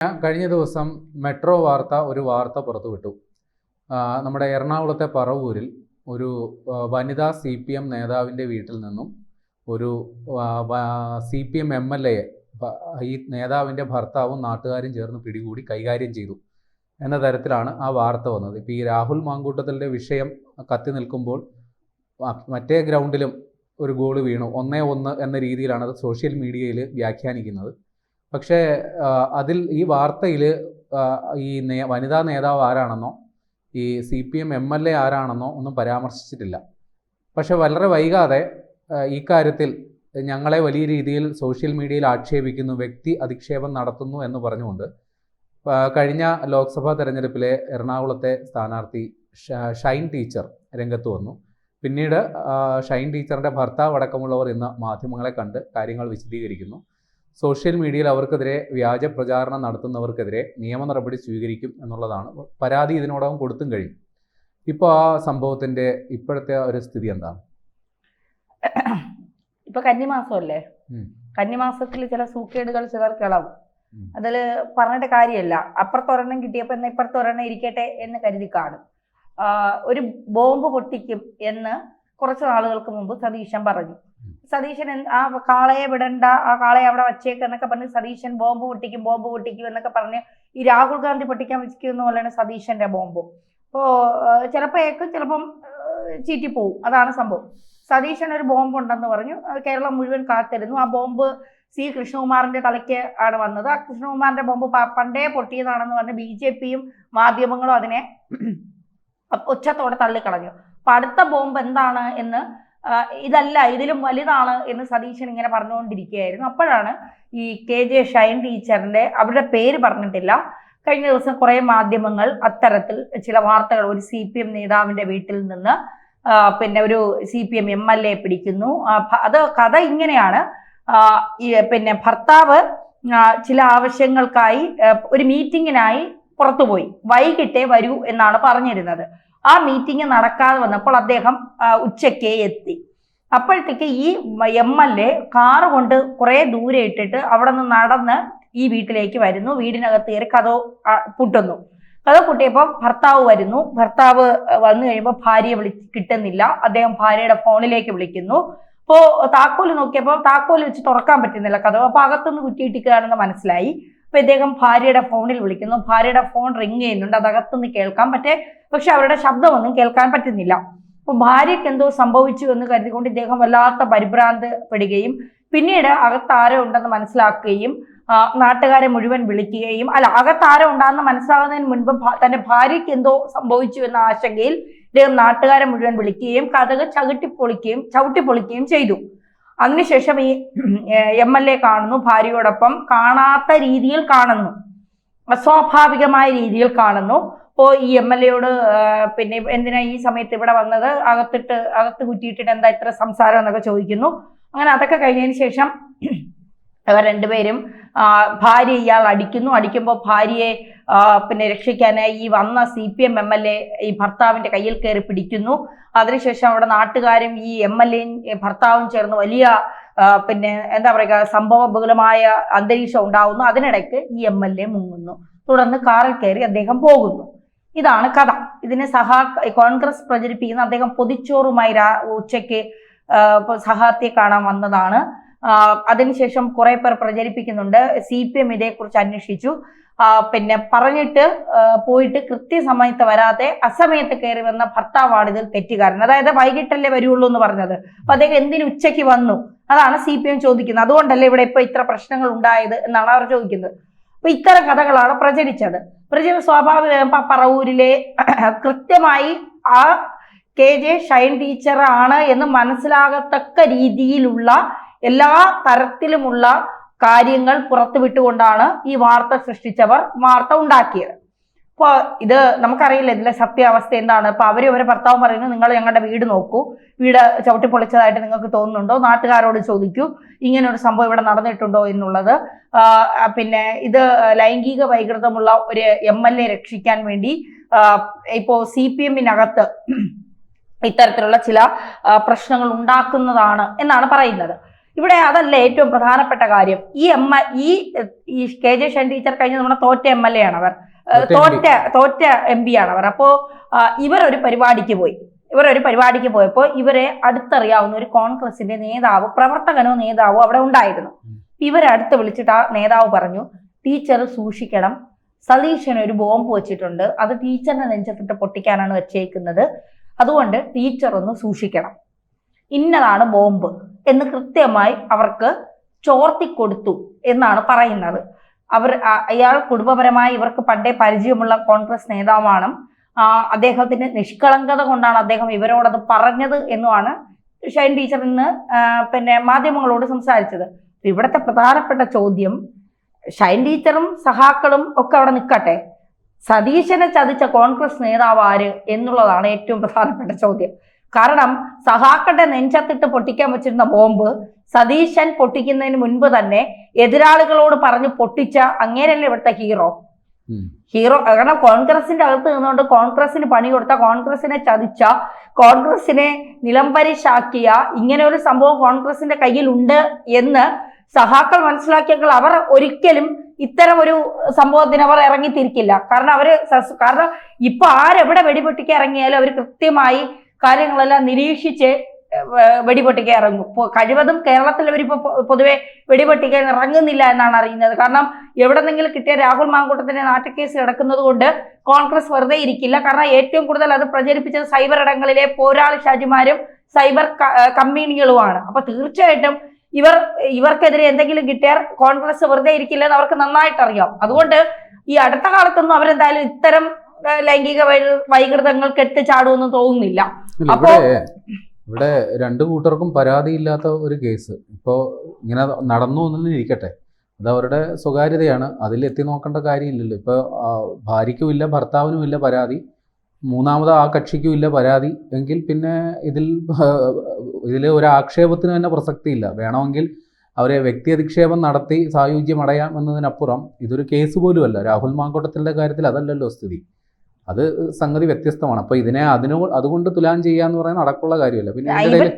കഴിഞ്ഞ ദിവസം മെട്രോ ഒരു വാർത്ത പുറത്തുവിട്ടു. നമ്മുടെ എറണാകുളത്തെ പറവൂരിൽ ഒരു വനിതാ CPM നേതാവിൻ്റെ വീട്ടിൽ നിന്നും ഒരു CPM MLA ഈ നേതാവിൻ്റെ ഭർത്താവും നാട്ടുകാരും ചേർന്ന് പിടികൂടി കൈകാര്യം ചെയ്തു എന്ന തരത്തിലാണ് ആ വാർത്ത വന്നത്. ഇപ്പോൾ ഈ രാഹുൽ മാങ്കൂട്ടത്തിൻ്റെ വിഷയം കത്തി നിൽക്കുമ്പോൾ മറ്റേ ഗ്രൗണ്ടിലും ഒരു ഗോള് വീണു, 1-1 എന്ന രീതിയിലാണ് അത് സോഷ്യൽ മീഡിയയിൽ വ്യാഖ്യാനിക്കുന്നത്. പക്ഷേ ഈ വാർത്തയിൽ ഈ വനിതാ നേതാവ് ആരാണെന്നോ ഈ CPM MLA ആരാണെന്നോ ഒന്നും പരാമർശിച്ചിട്ടില്ല. പക്ഷെ വളരെ വൈകാതെ ഈ കാര്യത്തിൽ ഞങ്ങളെ വലിയ രീതിയിൽ സോഷ്യൽ മീഡിയയിൽ ആക്ഷേപിക്കുന്നു, വ്യക്തി അധിക്ഷേപം നടത്തുന്നു എന്ന് പറഞ്ഞുകൊണ്ട് കഴിഞ്ഞ ലോക്സഭാ തെരഞ്ഞെടുപ്പിലെ എറണാകുളത്തെ സ്ഥാനാർത്ഥി ഷൈൻ ടീച്ചർ രംഗത്ത് വന്നു. പിന്നീട് ഷൈൻ ടീച്ചറിൻ്റെ ഭർത്താവ് അടക്കമുള്ളവർ ഇന്ന് മാധ്യമങ്ങളെ കണ്ട് കാര്യങ്ങൾ വിശദീകരിക്കുന്നു. സോഷ്യൽ മീഡിയയിൽ അവർക്കെതിരെ വ്യാജ പ്രചാരണം നടത്തുന്നവർക്കെതിരെ നിയമ നടപടി സ്വീകരിക്കും എന്നുള്ളതാണ്. പരാതി ഇതിനോടകം കൊടുത്തും കഴിയും. ഇപ്പോൾ ആ സംഭവത്തിൻ്റെ ഇപ്പോഴത്തെ ഒരു സ്ഥിതി എന്താണ്? ഇപ്പൊ കന്നിമാസമല്ലേ, കന്നിമാസത്തിൽ ചില സൂക്കേടുകൾ ചിലർക്ക് ഇളവും. അതിൽ പറഞ്ഞിട്ട് കാര്യമല്ല. അപ്പുറത്തൊരെണ്ണം കിട്ടിയപ്പോൾ എന്നാൽ ഇപ്പുറത്തൊരെണ്ണം ഇരിക്കട്ടെ എന്ന് കരുതി കാണും. ഒരു ബോംബ് പൊട്ടിക്കും എന്ന് കുറച്ച് നാളുകൾക്ക് മുമ്പ് സതീശൻ പറഞ്ഞു. സതീശൻ ആ കാളയെ വിടണ്ട, ആ കാളയെ അവിടെ വച്ചേക്ക് എന്നൊക്കെ പറഞ്ഞ് സതീശൻ ബോംബ് പൊട്ടിക്കും എന്നൊക്കെ പറഞ്ഞ് ഈ രാഹുൽ ഗാന്ധി പൊട്ടിക്കാൻ വെച്ചിരിക്കുന്ന പോലെയാണ് സതീശന്റെ ബോംബും. അപ്പോൾ ചിലപ്പം ചീറ്റിപ്പോവും. അതാണ് സംഭവം. സതീശൻ ഒരു ബോംബ് ഉണ്ടെന്ന് പറഞ്ഞു. കേരളം മുഴുവൻ കാത്തിരുന്നു. ആ ബോംബ് C. കൃഷ്ണകുമാറിന്റെ തലയ്ക്ക് ആണ് വന്നത്. ആ കൃഷ്ണകുമാറിന്റെ ബോംബ് പണ്ടേ പൊട്ടിയതാണെന്ന് പറഞ്ഞ് BJPയും മാധ്യമങ്ങളും അതിനെ ഒച്ചത്തോടെ തള്ളിക്കളഞ്ഞു. അപ്പൊ അടുത്ത ബോംബ് എന്താണ് എന്ന്, ഇതല്ല ഇതിലും വലുതാണ് എന്ന് സതീശൻ ഇങ്ങനെ പറഞ്ഞുകൊണ്ടിരിക്കുകയായിരുന്നു. അപ്പോഴാണ് ഈ KJ ഷൈൻ ടീച്ചറിന്റെ, അവരുടെ പേര് പറഞ്ഞിട്ടില്ല, കഴിഞ്ഞ ദിവസം കുറെ മാധ്യമങ്ങൾ അത്തരത്തിൽ ചില വാർത്തകൾ, ഒരു CPM നേതാവിന്റെ വീട്ടിൽ നിന്ന് പിന്നെ ഒരു CPM MLA പിടിക്കുന്നു. അത് കഥ ഇങ്ങനെയാണ്. പിന്നെ ഭർത്താവ് ചില ആവശ്യങ്ങൾക്കായി ഒരു മീറ്റിങ്ങിനായി പുറത്തുപോയി, വൈകിട്ടേ വരൂ എന്നാണ് പറഞ്ഞിരുന്നത്. ആ മീറ്റിംഗ് നടക്കാതെ വന്നപ്പോൾ അദ്ദേഹം ഉച്ചയ്ക്ക് എത്തി. അപ്പോഴത്തേക്ക് ഈ MLA കാറ് കൊണ്ട് കുറെ ദൂരെ ഇട്ടിട്ട് അവിടെ നിന്ന് നടന്ന് ഈ വീട്ടിലേക്ക് വരുന്നു. വീടിനകത്ത് കയറി കഥ പൂട്ടുന്നു. കഥ പൂട്ടിയപ്പോൾ ഭർത്താവ് വരുന്നു. ഭർത്താവ് വന്നു കഴിയുമ്പോൾ ഭാര്യയെ കിട്ടുന്നില്ല. അദ്ദേഹം ഭാര്യയുടെ ഫോണിലേക്ക് വിളിക്കുന്നു. അപ്പോൾ താക്കോല് നോക്കിയപ്പോൾ താക്കോല് വെച്ച് തുറക്കാൻ പറ്റുന്നില്ല കഥ. അപ്പോൾ അകത്തുനിന്ന് കുറ്റിയിട്ടിക്കുകയാണെന്ന് മനസ്സിലായി. അപ്പൊ ഇദ്ദേഹം ഭാര്യയുടെ ഫോണിൽ വിളിക്കുന്നു. ഭാര്യയുടെ ഫോൺ റിങ് ചെയ്യുന്നുണ്ട്. അത് അകത്തുനിന്ന് കേൾക്കാൻ പക്ഷെ അവരുടെ ശബ്ദമൊന്നും കേൾക്കാൻ പറ്റുന്നില്ല. അപ്പൊ ഭാര്യയ്ക്ക് എന്തോ സംഭവിച്ചു എന്ന് കരുതിക്കൊണ്ട് ഇദ്ദേഹം വല്ലാത്ത പരിഭ്രാന്തപ്പെടുകയും പിന്നീട് അകത്താരോ ഉണ്ടെന്ന് മനസ്സിലാക്കുകയും നാട്ടുകാരെ മുഴുവൻ വിളിക്കുകയും, അകത്താരോ ഉണ്ടാകുന്ന മനസ്സിലാകുന്നതിന് മുൻപ് തന്റെ ഭാര്യയ്ക്ക് എന്തോ സംഭവിച്ചു എന്ന ആശങ്കയിൽ ഇദ്ദേഹം നാട്ടുകാരെ മുഴുവൻ വിളിക്കുകയും കഥക് ചവിട്ടിപ്പൊളിക്കുകയും ചെയ്തു. അതിനുശേഷം ഈ MLA കാണുന്നു, ഭാര്യയോടൊപ്പം കാണാത്ത രീതിയിൽ കാണുന്നു, അസ്വാഭാവികമായ രീതിയിൽ കാണുന്നു. അപ്പോൾ ഈ MLAയോട് പിന്നെ എന്തിനാ ഈ സമയത്ത് ഇവിടെ വന്നത്, അകത്ത് കുറ്റിയിട്ടിട്ട് എന്താ ഇത്ര സംസാരം എന്നൊക്കെ ചോദിക്കുന്നു. അങ്ങനെ അതൊക്കെ കഴിഞ്ഞതിന് ശേഷം അവർ രണ്ടുപേരും ഭാര്യ ഇയാൾ അടിക്കുമ്പോൾ ഭാര്യയെ പിന്നെ രക്ഷിക്കാനായി ഈ വന്ന CPM MLA ഈ ഭർത്താവിന്റെ കയ്യിൽ കയറി പിടിക്കുന്നു. അതിനുശേഷം അവിടെ നാട്ടുകാരും ഈ MLAയും ഭർത്താവും ചേർന്ന് വലിയ പിന്നെ എന്താ പറയുക സംഭവബഹുലമായ അന്തരീക്ഷം ഉണ്ടാവുന്നു. അതിനിടയ്ക്ക് ഈ MLA മുങ്ങുന്നു. തുടർന്ന് കാറിൽ കയറി അദ്ദേഹം പോകുന്നു. ഇതാണ് കഥ. ഇതിനെ കോൺഗ്രസ് പ്രചരിപ്പിക്കുന്ന അദ്ദേഹം പൊതിച്ചോറുമായി ഉച്ചയ്ക്ക് സഹാർത്തിയെ കാണാൻ വന്നതാണ്. അതിനുശേഷം കുറെ പേർ പ്രചരിപ്പിക്കുന്നുണ്ട് CPM ഇതേക്കുറിച്ച് അന്വേഷിച്ചു, പിന്നെ പറഞ്ഞിട്ട് പോയിട്ട് കൃത്യസമയത്ത് വരാതെ അസമയത്ത് കയറി വന്ന ഭർത്താവാണ് ഇതിൽ തെറ്റുകാരൻ. അതായത് വൈകിട്ടല്ലേ വരുള്ളൂ എന്ന് പറഞ്ഞത്. അപ്പൊ അദ്ദേഹം എന്തിനു ഉച്ചയ്ക്ക് വന്നു, അതാണ് CPM ചോദിക്കുന്നത്. അതുകൊണ്ടല്ലേ ഇവിടെ ഇപ്പൊ ഇത്ര പ്രശ്നങ്ങൾ ഉണ്ടായത് എന്നാണ് അവർ ചോദിക്കുന്നത്. അപ്പൊ ഇത്തരം കഥകളാണ് പ്രചരിച്ചത്. സ്വാഭാവികം പറവൂരിലെ കൃത്യമായി ആ KJ ഷൈൻ ടീച്ചർ ആണ് എന്ന് മനസ്സിലാകത്തക്ക രീതിയിലുള്ള എല്ലാ തരത്തിലുമുള്ള കാര്യങ്ങൾ പുറത്തുവിട്ടുകൊണ്ടാണ് ഈ വാർത്ത സൃഷ്ടിച്ചവർ വാർത്ത ഉണ്ടാക്കിയത്. അപ്പോൾ ഇത് നമുക്കറിയില്ല ഇതിലെ സത്യാവസ്ഥ എന്താണ്. അപ്പൊ അവരെ ഭർത്താവ് പറയുന്നു, നിങ്ങൾ ഞങ്ങളുടെ വീട് നോക്കൂ, വീട് ചവിട്ടിപ്പൊളിച്ചതായിട്ട് നിങ്ങൾക്ക് തോന്നുന്നുണ്ടോ, നാട്ടുകാരോട് ചോദിക്കൂ, ഇങ്ങനെ ഒരു സംഭവം ഇവിടെ നടന്നിട്ടുണ്ടോ എന്നുള്ളത്. പിന്നെ ഇത് ലൈംഗിക വൈകൃതമുള്ള ഒരു MLA രക്ഷിക്കാൻ വേണ്ടി ഇപ്പോ CPMനകത്ത് ഇത്തരത്തിലുള്ള ചില പ്രശ്നങ്ങൾ ഉണ്ടാക്കുന്നതാണ് എന്നാണ് പറയുന്നത്. ഇവിടെ അതല്ല ഏറ്റവും പ്രധാനപ്പെട്ട കാര്യം. ഈ കെ ജെ ഷൈൻ ടീച്ചർ കഴിഞ്ഞ നമ്മുടെ തോറ്റ MLA ആണ് അവർ, തോറ്റ MP ആണ് അവർ. അപ്പോ ഇവരൊരു പരിപാടിക്ക് പോയപ്പോൾ ഇവരെ അടുത്തറിയാവുന്ന ഒരു കോൺഗ്രസിന്റെ നേതാവ്, പ്രവർത്തകനോ നേതാവോ അവിടെ ഉണ്ടായിരുന്നു. ഇവരെ അടുത്ത് വിളിച്ചിട്ട് ആ നേതാവ് പറഞ്ഞു, ടീച്ചർ സൂക്ഷിക്കണം, സതീശന് ഒരു ബോംബ് വെച്ചിട്ടുണ്ട്, അത് ടീച്ചറിന്റെ നെഞ്ചത്തിട്ട് പൊട്ടിക്കാനാണ് വെച്ചേക്കുന്നത്, അതുകൊണ്ട് ടീച്ചർ ഒന്ന് സൂക്ഷിക്കണം, ഇന്നതാണ് ബോംബ് എന്ന് കൃത്യമായി അവർക്ക് ചോർത്തിക്കൊടുത്തു എന്നാണ് പറയുന്നത്. അയാൾ കുടുംബപരമായി ഇവർക്ക് പണ്ടേ പരിചയമുള്ള കോൺഗ്രസ് നേതാവാണ്. അദ്ദേഹത്തിന്റെ നിഷ്കളങ്കത കൊണ്ടാണ് അദ്ദേഹം ഇവരോടത് പറഞ്ഞത് എന്നുമാണ് ഷൈൻ ടീച്ചർ ഇന്ന് മാധ്യമങ്ങളോട് സംസാരിച്ചത്. ഇവിടുത്തെ പ്രധാനപ്പെട്ട ചോദ്യം, ഷൈൻ ടീച്ചറും സഹാക്കളും ഒക്കെ അവിടെ നിൽക്കട്ടെ, സതീശനെ ചതിച്ച കോൺഗ്രസ് നേതാവ് ആര് എന്നുള്ളതാണ് ഏറ്റവും പ്രധാനപ്പെട്ട ചോദ്യം. കാരണം സഹാക്കളുടെ നെഞ്ചത്തിട്ട് പൊട്ടിക്കാൻ വെച്ചിരുന്ന ബോംബ് സതീശൻ പൊട്ടിക്കുന്നതിന് മുൻപ് തന്നെ എതിരാളികളോട് പറഞ്ഞു പൊട്ടിച്ച അങ്ങേരല്ലേ ഇവിടുത്തെ ഹീറോ. കാരണം കോൺഗ്രസിന്റെ അകത്ത് നിന്നുകൊണ്ട് കോൺഗ്രസിന് പണി കൊടുത്ത, കോൺഗ്രസിനെ ചതിച്ച, കോൺഗ്രസിനെ നിലംപരിശാക്കിയ ഇങ്ങനെ ഒരു സംഭവം കോൺഗ്രസിന്റെ കയ്യിൽ ഉണ്ട് എന്ന് സഹാക്കൾ മനസ്സിലാക്കിയെങ്കിൽ അവർ ഒരിക്കലും ഇത്തരം ഒരു സംഭവത്തിന് അവർ ഇറങ്ങിത്തിരിക്കില്ല. കാരണം ഇപ്പൊ ആരെവിടെ വെടിപൊട്ടിക്കാൻ ഇറങ്ങിയാലും അവർ കൃത്യമായി കാര്യങ്ങളെല്ലാം നിരീക്ഷിച്ച് വെടിപൊട്ടിക്കാൻ ഇറങ്ങും. കഴിവതും കേരളത്തിൽ അവരിപ്പോ പൊതുവെ വെടിപൊട്ടിക്കാൻ ഇറങ്ങുന്നില്ല എന്നാണ് അറിയുന്നത്. കാരണം എവിടെന്നെങ്കിലും കിട്ടിയ രാഹുൽ മാങ്കൂട്ടത്തിന്റെ നാട്ടുകേസ് കിടക്കുന്നത് കൊണ്ട് കോൺഗ്രസ് വെറുതെ ഇരിക്കില്ല. കാരണം ഏറ്റവും കൂടുതൽ അത് പ്രചരിപ്പിച്ചത് സൈബർ ഇടങ്ങളിലെ പോരാളി ഷാജിമാരും സൈബർ കമ്മ്യൂണികളുമാണ്. അപ്പൊ തീർച്ചയായിട്ടും ഇവർക്കെതിരെ എന്തെങ്കിലും കിട്ടിയാൽ കോൺഗ്രസ് വെറുതെ ഇരിക്കില്ലെന്ന് അവർക്ക് നന്നായിട്ട് അറിയാം. അതുകൊണ്ട് ഈ അടുത്ത കാലത്തൊന്നും അവരെന്തായാലും ഇത്തരം ലൈംഗിക വൈകൃതങ്ങൾക്ക് എത്തിച്ചാടുമെന്ന് തോന്നുന്നില്ല. അപ്പോ ഇവിടെ രണ്ടു കൂട്ടർക്കും പരാതിയില്ലാത്ത ഒരു കേസ് ഇപ്പോൾ ഇങ്ങനെ നടന്നു എന്നൊന്നും ഇരിക്കട്ടെ, അത് അവരുടെ സ്വകാര്യതയാണ്, അതിൽ എത്തി നോക്കേണ്ട കാര്യമില്ലല്ലോ. ഇപ്പോൾ ഭാര്യയ്ക്കും ഇല്ല ഭർത്താവിനും ഇല്ല പരാതി, മൂന്നാമത് ആ കക്ഷിക്കും ഇല്ല പരാതി എങ്കിൽ പിന്നെ ഇതിൽ ഒരു ആക്ഷേപത്തിന് തന്നെ പ്രസക്തിയില്ല. വേണമെങ്കിൽ അവരെ വ്യക്തി അധിക്ഷേപം നടത്തി സായുജ്യമടയാം എന്നതിനപ്പുറം ഇതൊരു കേസ് പോലുമല്ല. രാഹുൽ മാങ്കൂട്ടത്തിൻ്റെ കാര്യത്തിൽ അതല്ലല്ലോ സ്ഥിതി, അത് സംഗതി വ്യത്യസ്തമാണ്. അപ്പോൾ ഇതിനെ അതുകൊണ്ട് തുലാൻ ചെയ്യാന്ന് പറയുന്നത് നടക്കുള്ള കാര്യമല്ല. പിന്നെ ഇതിൻ്റെ ഇടയിൽ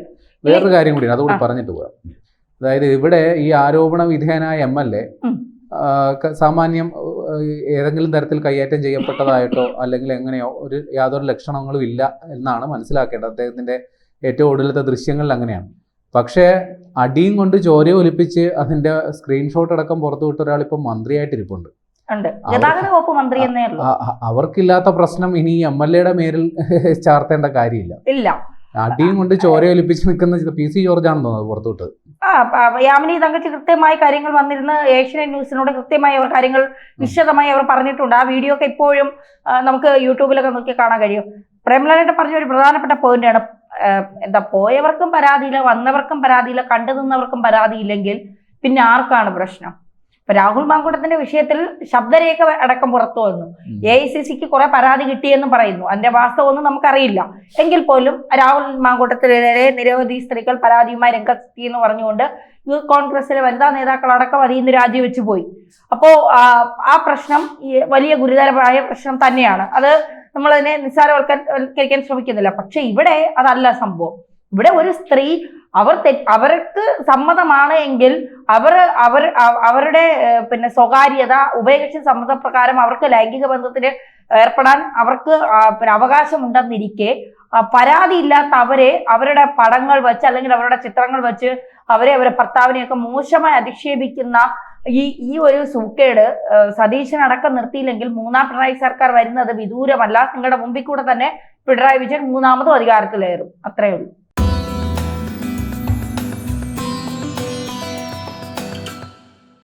വേറൊരു കാര്യം കൂടിയാണ്, അതുകൂടി പറഞ്ഞിട്ട് പോകാം. അതായത് ഇവിടെ ഈ ആരോപണ വിധേയനായ MLA സാമാന്യം ഏതെങ്കിലും തരത്തിൽ കൈയേറ്റം ചെയ്യപ്പെട്ടതായിട്ടോ അല്ലെങ്കിൽ എങ്ങനെയോ യാതൊരു ലക്ഷണങ്ങളും ഇല്ല എന്നാണ് മനസ്സിലാക്കേണ്ടത്. അദ്ദേഹത്തിൻ്റെ ഏറ്റവും ഒടുവിലത്തെ ദൃശ്യങ്ങളിൽ അങ്ങനെയാണ്. പക്ഷേ അടിയും കൊണ്ട് ചോര ഒലിപ്പിച്ച് അതിൻ്റെ സ്ക്രീൻഷോട്ട് അടക്കം പുറത്തു വിട്ട ഒരാൾ ഇപ്പം മന്ത്രിയായിട്ടിരിപ്പുണ്ട്. അവർക്കില്ലാത്ത പ്രശ്നം ഇനി MLA മേലിൽ ചാർത്തേണ്ട കാര്യമില്ല. അടിയും കൊണ്ട് ചോര ഒലിപ്പിച്ച് നിൽക്കുന്ന PC ജോർജ് ആണെന്ന് തോന്നുന്നത് പുറത്തുവിട്ടത്. യാമിനി തങ്കച്ചി കൃത്യമായി കാര്യങ്ങൾ വന്നിരുന്ന ഏഷ്യാനെറ്റ് ന്യൂസിനോട് കൃത്യമായി അവർ കാര്യങ്ങൾ വിശദമായി അവർ പറഞ്ഞിട്ടുണ്ട്. ആ വീഡിയോ ഒക്കെ ഇപ്പോഴും നമുക്ക് യൂട്യൂബിലൊക്കെ നോക്കി കാണാൻ കഴിയും. പ്രേമലാലായിട്ട് പറഞ്ഞ ഒരു പ്രധാനപ്പെട്ട പോയിന്റാണ്, പോയവർക്കും പരാതിയില്ല, വന്നവർക്കും പരാതിയില്ല, കണ്ടു നിന്നവർക്കും പരാതിയില്ലെങ്കിൽ പിന്നെ ആർക്കാണ് പ്രശ്നം? ഇപ്പൊ രാഹുൽ മാങ്കൂട്ടത്തിന്റെ വിഷയത്തിൽ ശബ്ദരേഖ അടക്കം പുറത്തു വന്നു. AICCക്ക് കുറെ പരാതി കിട്ടിയെന്നും പറയുന്നു. അതിന്റെ വാസ്തവമൊന്നും നമുക്കറിയില്ല. എങ്കിൽ പോലും രാഹുൽ മാങ്കൂട്ടത്തിനെതിരെ നിരവധി സ്ത്രീകൾ പരാതിയുമായി രംഗത്തെത്തി എന്ന് പറഞ്ഞുകൊണ്ട് കോൺഗ്രസിലെ വനിതാ നേതാക്കൾ അടക്കം അതിൽ നിന്ന് രാജിവെച്ചു പോയി. അപ്പോ ആ പ്രശ്നം വലിയ ഗുരുതരമായ പ്രശ്നം തന്നെയാണ്. അത് നമ്മളതിനെ നിസ്സാരവൽക്കരിക്കാൻ ശ്രമിക്കുന്നില്ല. പക്ഷെ ഇവിടെ അതല്ല സംഭവം. ഇവിടെ ഒരു സ്ത്രീ അവർക്ക് സമ്മതമാണ് എങ്കിൽ അവരുടെ സ്വകാര്യത, ഉഭയകക്ഷി സമ്മതപ്രകാരം അവർക്ക് ലൈംഗിക ബന്ധത്തിന് ഏർപ്പെടാൻ അവർക്ക് അവകാശമുണ്ടെന്നിരിക്കെ പരാതി ഇല്ലാത്ത അവരുടെ പടങ്ങൾ വെച്ച് അല്ലെങ്കിൽ അവരുടെ ചിത്രങ്ങൾ വെച്ച് അവരുടെ ഭർത്താവിനെയൊക്കെ മോശമായി അധിക്ഷേപിക്കുന്ന ഈ ഒരു സൂക്കേട് സതീശനടക്കം നിർത്തിയില്ലെങ്കിൽ മൂന്നാം പിണറായി സർക്കാർ വരുന്നത് വിദൂരമല്ല. നിങ്ങളുടെ മുമ്പിൽ കൂടെ തന്നെ പിണറായി വിജയൻ മൂന്നാമതും അധികാരത്തിലേറും. അത്രയേ ഉള്ളൂ.